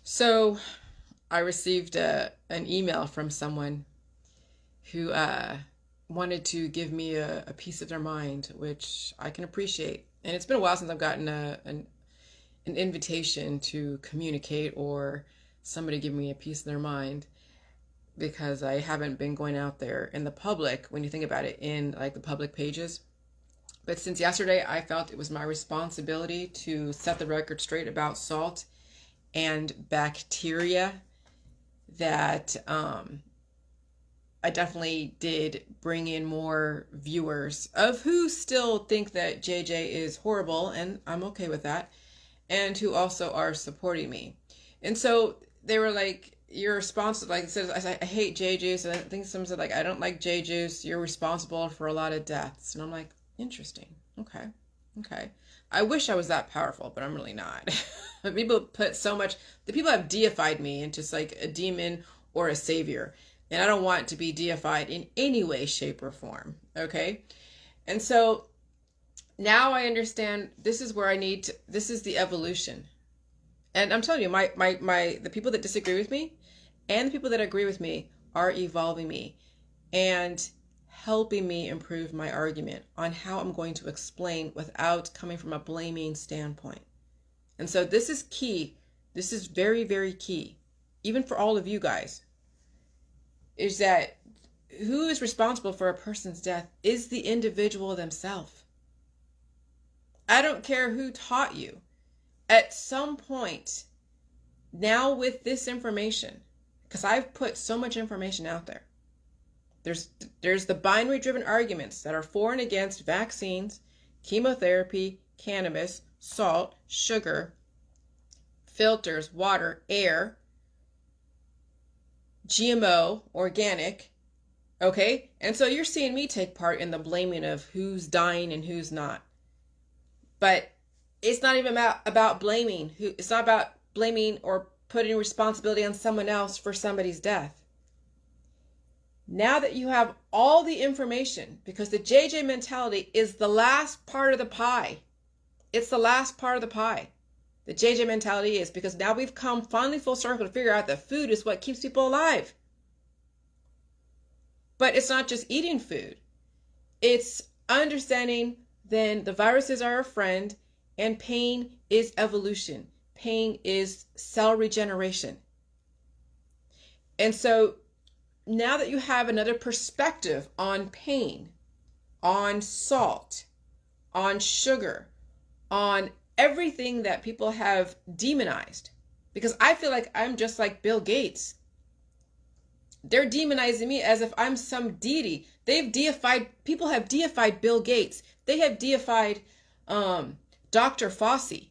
So I received an email from someone who wanted to give me a piece of their mind, which I can appreciate. And it's been a while since I've gotten an invitation to communicate or somebody give me a piece of their mind because I haven't been going out there in the public, when you think about it, in like the public pages. But since yesterday, I felt it was my responsibility to set the record straight about salt and bacteria that I definitely did bring in more viewers of who still think that JJ is horrible, and I'm okay with that, and who also are supporting me. And so they were like, "You're responsible." Like it says, I hate J Juice, and I think someone said like, "I don't like J Juice. You're responsible for a lot of deaths." And I'm like, interesting. Okay, okay. I wish I was that powerful, but I'm really not. People put so much. The people have deified me into just like a demon or a savior. And I don't want to be deified in any way, shape, or form. Okay? And so now I understand this is where I need to, this is the evolution. And I'm telling you, the people that disagree with me and the people that agree with me are evolving me and helping me improve my argument on how I'm going to explain without coming from a blaming standpoint. And so this is key. This is very, very key, even for all of you guys, is that who is responsible for a person's death is the individual themselves. I don't care who taught you. At some point, now with this information, because I've put so much information out there, there's the binary driven arguments that are for and against vaccines, chemotherapy, cannabis, salt, sugar, filters, water, air, GMO, organic, okay? And so you're seeing me take part in the blaming of who's dying and who's not. But it's not even about blaming. It's not about blaming or putting responsibility on someone else for somebody's death. Now that you have all the information, because the JJ mentality is the last part of the pie. It's the last part of the pie. The JJ mentality is, because now we've come finally full circle to figure out that food is what keeps people alive. But it's not just eating food. It's understanding then the viruses are a friend and pain is evolution. Pain is cell regeneration. And so now that you have another perspective on pain, on salt, on sugar, on everything that people have demonized, because I feel like I'm just like Bill Gates. They're demonizing me as if I'm some deity. People have deified Bill Gates. They have deified Dr. Fauci.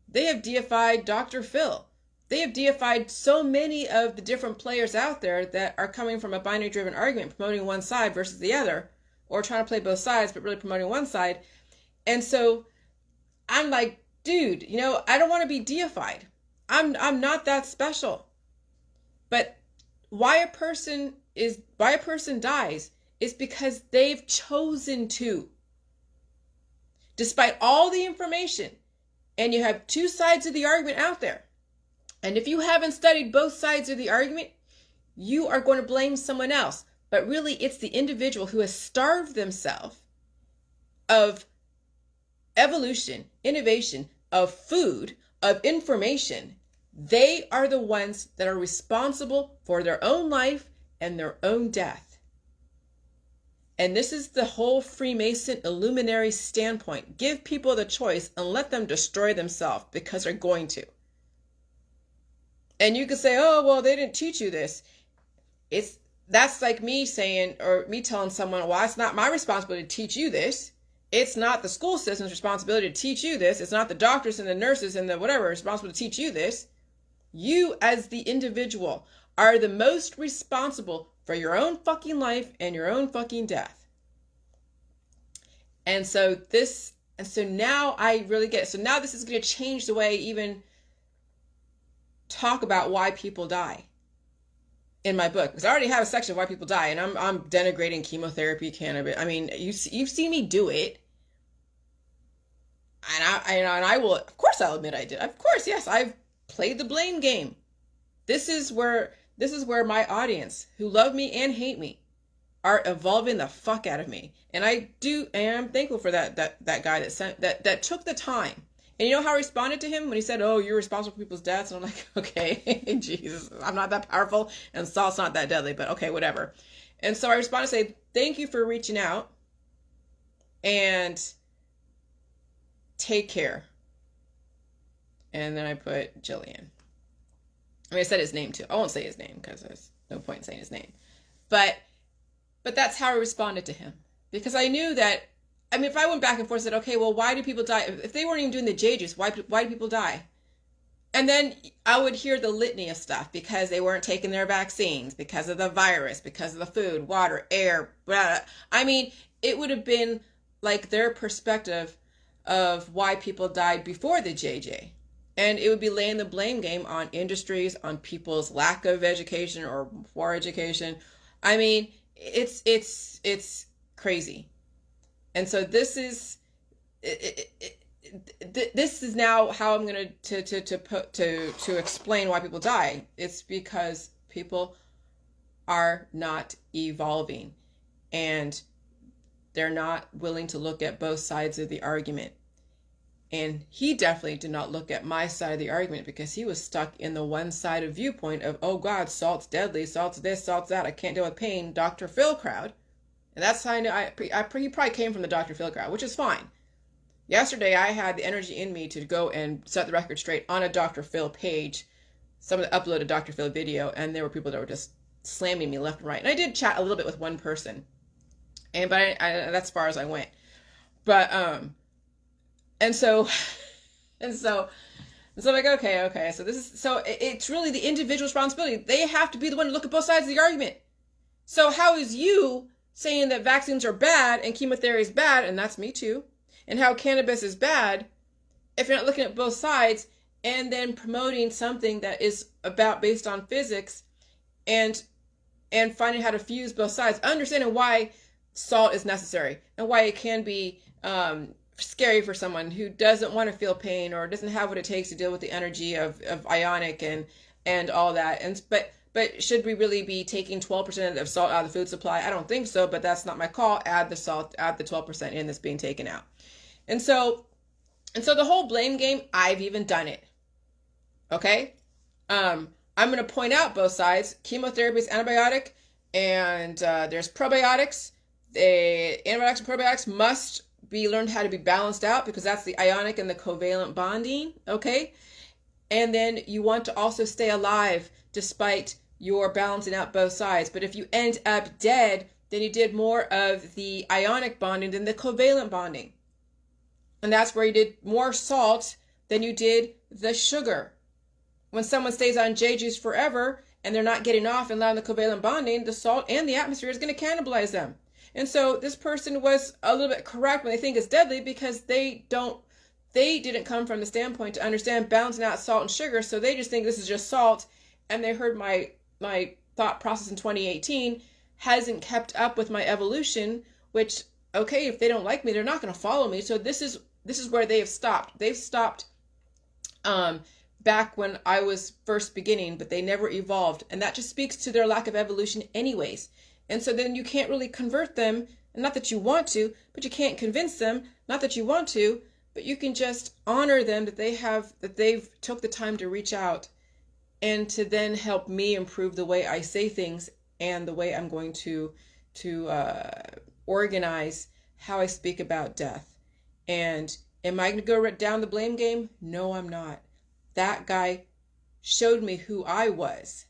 They have deified Dr. Phil. They have deified so many of the different players out there that are coming from a binary driven argument, promoting one side versus the other, or trying to play both sides, but really promoting one side. And so I'm like, dude, I don't want to be deified. I'm not that special. But why a person dies is because they've chosen to. Despite all the information, and you have two sides of the argument out there. And if you haven't studied both sides of the argument, you are going to blame someone else. But really, it's the individual who has starved themselves of evolution, innovation, of food, of information. They are the ones that are responsible for their own life and their own death. And this is the whole Freemason Illuminati standpoint. Give people the choice and let them destroy themselves, because they're going to. And you could say, oh, well, they didn't teach you this. That's like me saying, or me telling someone, well, it's not my responsibility to teach you this. It's not the school system's responsibility to teach you this. It's not the doctors and the nurses and the whatever responsible to teach you this. You, as the individual, are the most responsible for your own fucking life and your own fucking death. And so now I really get it. So now this is going to change the way I even talk about why people die in my book, because I already have a section of why people die, and I'm denigrating chemotherapy, cannabis. I mean, you've seen me do it, and I will, of course, I'll admit I did. Of course, yes, I've played the blame game. This is where my audience, who love me and hate me, are evolving the fuck out of me. And I'm thankful for that guy that took the time. And you know how I responded to him when he said, "Oh, you're responsible for people's deaths?" And I'm like, okay, Jesus, I'm not that powerful, and salt's not that deadly, but okay, whatever. And so I responded to say, "Thank you for reaching out, and take care." And then I put Jillian. I mean, I said his name too. I won't say his name because there's no point in saying his name. But that's how I responded to him. Because I knew that, I mean, if I went back and forth and said, okay, well, why do people die? If they weren't even doing the J juice, why do people die? And then I would hear the litany of stuff, because they weren't taking their vaccines, because of the virus, because of the food, water, air, blah, blah. I mean, it would have been like their perspective of why people died before the JJ. And it would be laying the blame game on industries, on people's lack of education or poor education. I mean, it's crazy. And so this is now how I'm going to explain why people die. It's because people are not evolving, and they're not willing to look at both sides of the argument. And he definitely did not look at my side of the argument, because he was stuck in the one-sided viewpoint of, oh God, salt's deadly, salt's this, salt's that, I can't deal with pain, Dr. Phil crowd. And that's how I knew he probably came from the Dr. Phil crowd, which is fine. Yesterday, I had the energy in me to go and set the record straight on a Dr. Phil page. Someone uploaded a Dr. Phil video, and there were people that were just slamming me left and right. And I did chat a little bit with one person, but that's as far as I went. But And so I'm like, okay. So it's really the individual responsibility. They have to be the one to look at both sides of the argument. So how is you saying that vaccines are bad and chemotherapy is bad, and that's me too, and how cannabis is bad, if you're not looking at both sides and then promoting something that is based on physics and finding how to fuse both sides, understanding why salt is necessary and why it can be scary for someone who doesn't want to feel pain or doesn't have what it takes to deal with the energy of ionic and all that. But should we really be taking 12% of salt out of the food supply? I don't think so, but that's not my call. Add the salt, add the 12% in that's being taken out. And so the whole blame game, I've even done it. Okay? I'm going to point out both sides. Chemotherapy is antibiotic, and there's probiotics. The antibiotics and probiotics must be learned how to be balanced out, because that's the ionic and the covalent bonding. Okay? And then you want to also stay alive despite your balancing out both sides. But if you end up dead, then you did more of the ionic bonding than the covalent bonding. And that's where you did more salt than you did the sugar. When someone stays on J juice forever and they're not getting off and allowing the covalent bonding, the salt and the atmosphere is going to cannibalize them. And so this person was a little bit correct when they think it's deadly, because they didn't come from the standpoint to understand balancing out salt and sugar. So they just think this is just salt. And they heard my thought process in 2018 hasn't kept up with my evolution, which, okay, if they don't like me, they're not going to follow me. So this is where they have stopped. They've stopped back when I was first beginning, but they never evolved. And that just speaks to their lack of evolution anyways. And so then you can't really convert them, not that you want to, but you can't convince them, not that you want to, but you can just honor them that they've took the time to reach out and to then help me improve the way I say things and the way I'm going to organize how I speak about death. And am I going to go down the blame game? No, I'm not. That guy showed me who I was.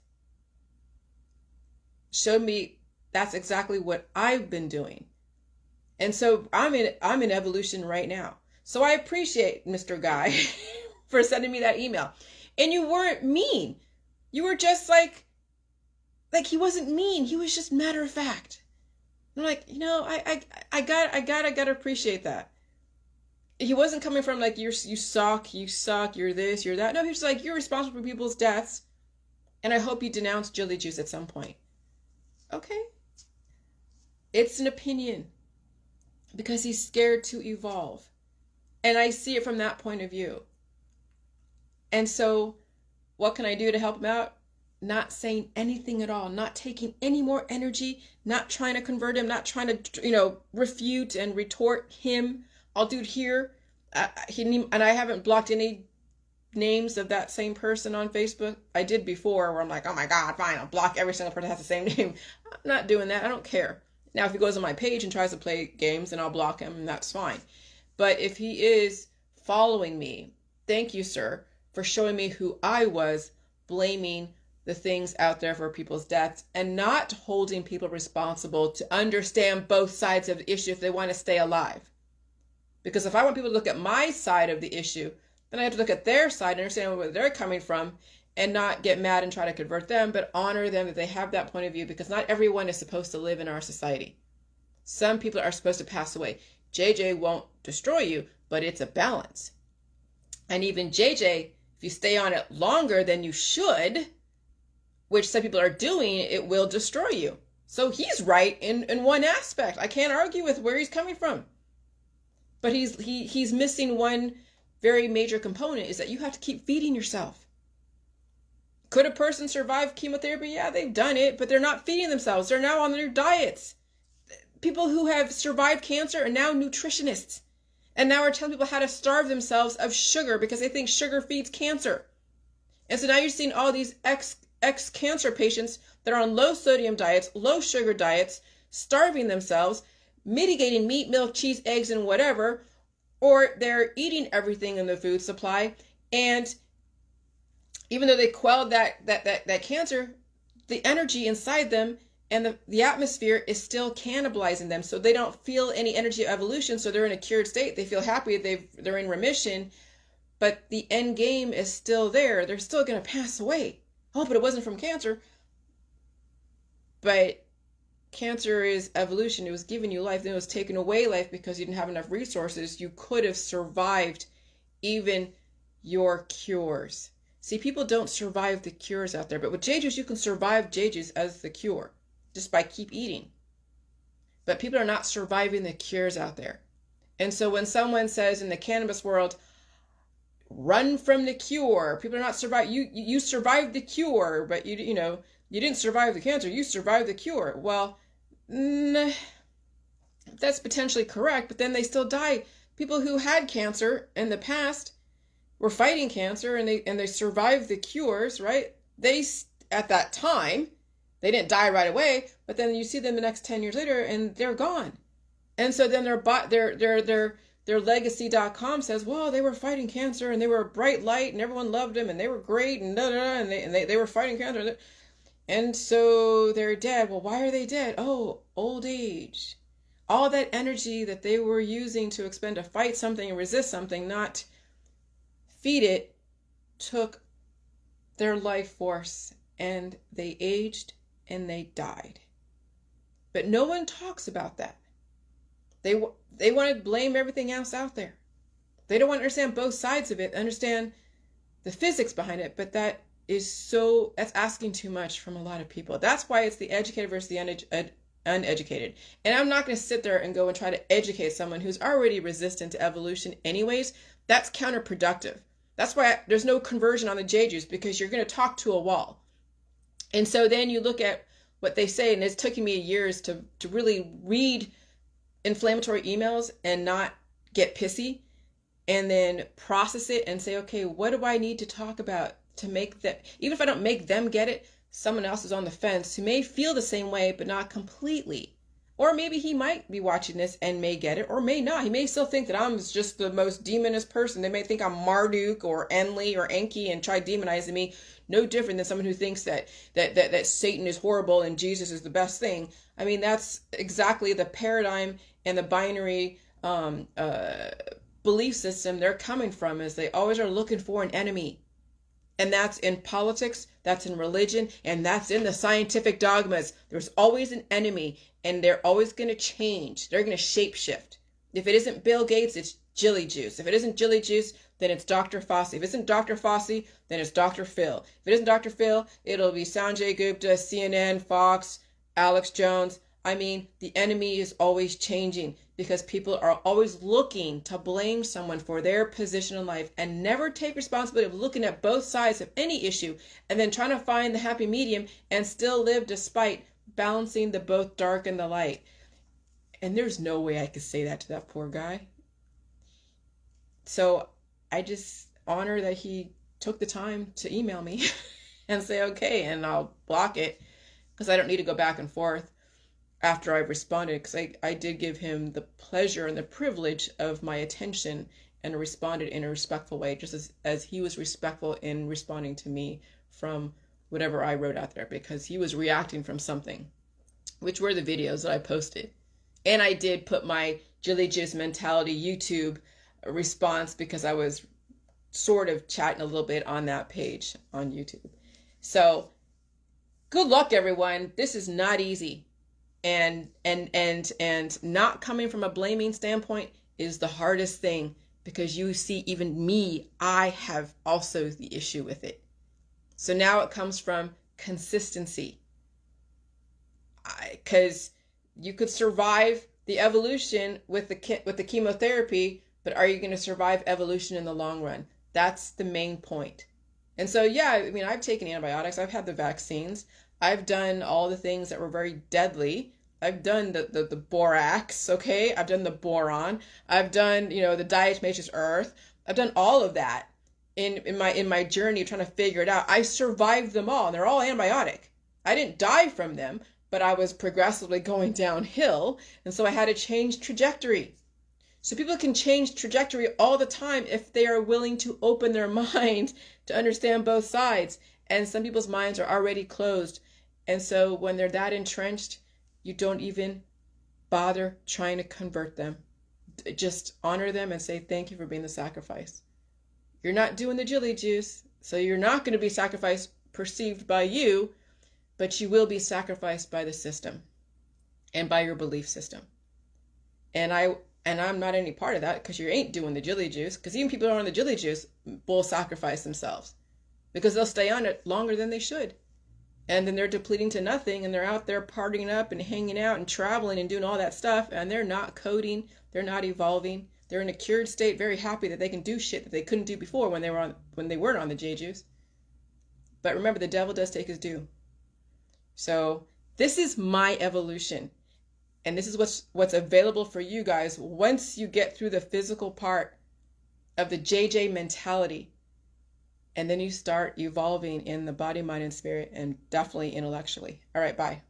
Showed me that's exactly what I've been doing. And so I'm in evolution right now. So I appreciate Mr. Guy for sending me that email. And you weren't mean. You were just like he wasn't mean. He was just matter of fact. I'm like, I gotta appreciate that. He wasn't coming from like, you suck, you're this, you're that. No, he was like, you're responsible for people's deaths, and I hope you denounce Jilly Juice at some point. Okay. It's an opinion, because he's scared to evolve. And I see it from that point of view. And so what can I do to help him out? not saying anything at all, not taking any more energy, not trying to convert him, not trying to, refute and retort him. I'll do it here. And I haven't blocked any names of that same person on Facebook. I did before, where I'm like, oh my God, fine, I'll block every single person that has the same name. I'm not doing that. I don't care. Now, if he goes on my page and tries to play games, then I'll block him, and that's fine. But if he is following me, thank you, sir, for showing me who I was, blaming the things out there for people's deaths and not holding people responsible to understand both sides of the issue if they want to stay alive. Because if I want people to look at my side of the issue, then I have to look at their side and understand where they're coming from and not get mad and try to convert them, but honor them that they have that point of view, because not everyone is supposed to live in our society. Some people are supposed to pass away. JJ won't destroy you, but it's a balance. And even JJ, if you stay on it longer than you should, which some people are doing, it will destroy you. So he's right in one aspect. I can't argue with where he's coming from. But he's missing one very major component, is that you have to keep feeding yourself. Could a person survive chemotherapy? Yeah, they've done it, but they're not feeding themselves. They're now on their diets. People who have survived cancer are now nutritionists, and now are telling people how to starve themselves of sugar because they think sugar feeds cancer. And so now you're seeing all these ex-cancer patients that are on low sodium diets, low sugar diets, starving themselves, mitigating meat, milk, cheese, eggs, and whatever, or they're eating everything in the food supply, and even though they quelled that cancer, the energy inside them and the atmosphere is still cannibalizing them. So they don't feel any energy of evolution. So they're in a cured state. They feel happy. They're in remission, but the end game is still there. They're still going to pass away. Oh, but it wasn't from cancer. But cancer is evolution. It was giving you life. Then it was taking away life because you didn't have enough resources. You could have survived even your cures. See, people don't survive the cures out there, but with JJ's, you can survive JJ's as the cure just by keep eating. But people are not surviving the cures out there. And so when someone says in the cannabis world, run from the cure, people are not surviving. You survived the cure, but you didn't survive the cancer. You survived the cure. Well, that's potentially correct, but then they still die. People who had cancer in the past were fighting cancer, and they survived the cures, right? They, at that time, they didn't die right away, but then you see them the next 10 years later and they're gone. And so then their legacy.com says, well, they were fighting cancer and they were a bright light and everyone loved them and they were great and and they were fighting cancer. And so they're dead. Well, why are they dead? Oh, old age. All that energy that they were using to expend to fight something and resist something, not feed it, took their life force, and they aged and they died. But no one talks about that. They want to blame everything else out there. They don't want to understand both sides of it, understand the physics behind it, but that's asking too much from a lot of people. That's why it's the educated versus the uneducated. And I'm not going to sit there and go and try to educate someone who's already resistant to evolution anyways. That's counterproductive. That's why there's no conversion on the JJ's, because you're going to talk to a wall. And so then you look at what they say, and it's taken me years to really read inflammatory emails and not get pissy, and then process it and say, okay, what do I need to talk about to make that, even if I don't make them get it, someone else is on the fence who may feel the same way, but not completely. Or maybe he might be watching this and may get it, or may not. He may still think that I'm just the most demonist person. They may think I'm Marduk or Enlil or Enki and try demonizing me. No different than someone who thinks that Satan is horrible and Jesus is the best thing. I mean, that's exactly the paradigm and the binary belief system they're coming from, is they always are looking for an enemy. And that's in politics, that's in religion, and that's in the scientific dogmas. There's always an enemy, and they're always going to change. They're going to shapeshift. If it isn't Bill Gates, it's Jilly Juice. If it isn't Jilly Juice, then it's Dr. Fossey. If it isn't Dr. Fossey, then it's Dr. Phil. If it isn't Dr. Phil, it'll be Sanjay Gupta, CNN, Fox, Alex Jones. I mean, the enemy is always changing. because people are always looking to blame someone for their position in life and never take responsibility of looking at both sides of any issue and then trying to find the happy medium and still live despite balancing the both dark and the light. And there's no way I could say that to that poor guy. So I just honor that he took the time to email me and say, okay, and I'll block it because I don't need to go back and forth after I've responded, because I did give him the pleasure and the privilege of my attention and responded in a respectful way, just as he was respectful in responding to me from whatever I wrote out there, because he was reacting from something, which were the videos that I posted. And I did put my Jilly Juice Mentality YouTube response because I was sort of chatting a little bit on that page on YouTube. So good luck, everyone. This is not easy. And not coming from a blaming standpoint is the hardest thing, because you see, even me, I have also the issue with it. So now it comes from consistency, because you could survive the evolution with the chemotherapy, but are you going to survive evolution in the long run? That's the main point. And so, yeah, I mean, I've taken antibiotics, I've had the vaccines, I've done all the things that were very deadly. I've done the borax, okay? I've done the boron. I've done, the diatomaceous earth. I've done all of that in my journey of trying to figure it out. I survived them all, and they're all antibiotic. I didn't die from them, but I was progressively going downhill, and so I had to change trajectory. So people can change trajectory all the time if they are willing to open their mind to understand both sides. And some people's minds are already closed. And so when they're that entrenched, you don't even bother trying to convert them. Just honor them and say, thank you for being the sacrifice. You're not doing the Jilly Juice, so you're not going to be sacrificed perceived by you, but you will be sacrificed by the system and by your belief system. And I'm not any part of that, because you ain't doing the Jilly Juice, because even people who are on the Jilly Juice will sacrifice themselves because they'll stay on it longer than they should. And then they're depleting to nothing, and they're out there partying up and hanging out and traveling and doing all that stuff, and they're not coding, they're not evolving. They're in a cured state, very happy that they can do shit that they couldn't do before when they weren't on the J Juice. But remember, the devil does take his due. So this is my evolution, and this is what's available for you guys once you get through the physical part of the JJ mentality. And then you start evolving in the body, mind, and spirit, and definitely intellectually. All right, bye.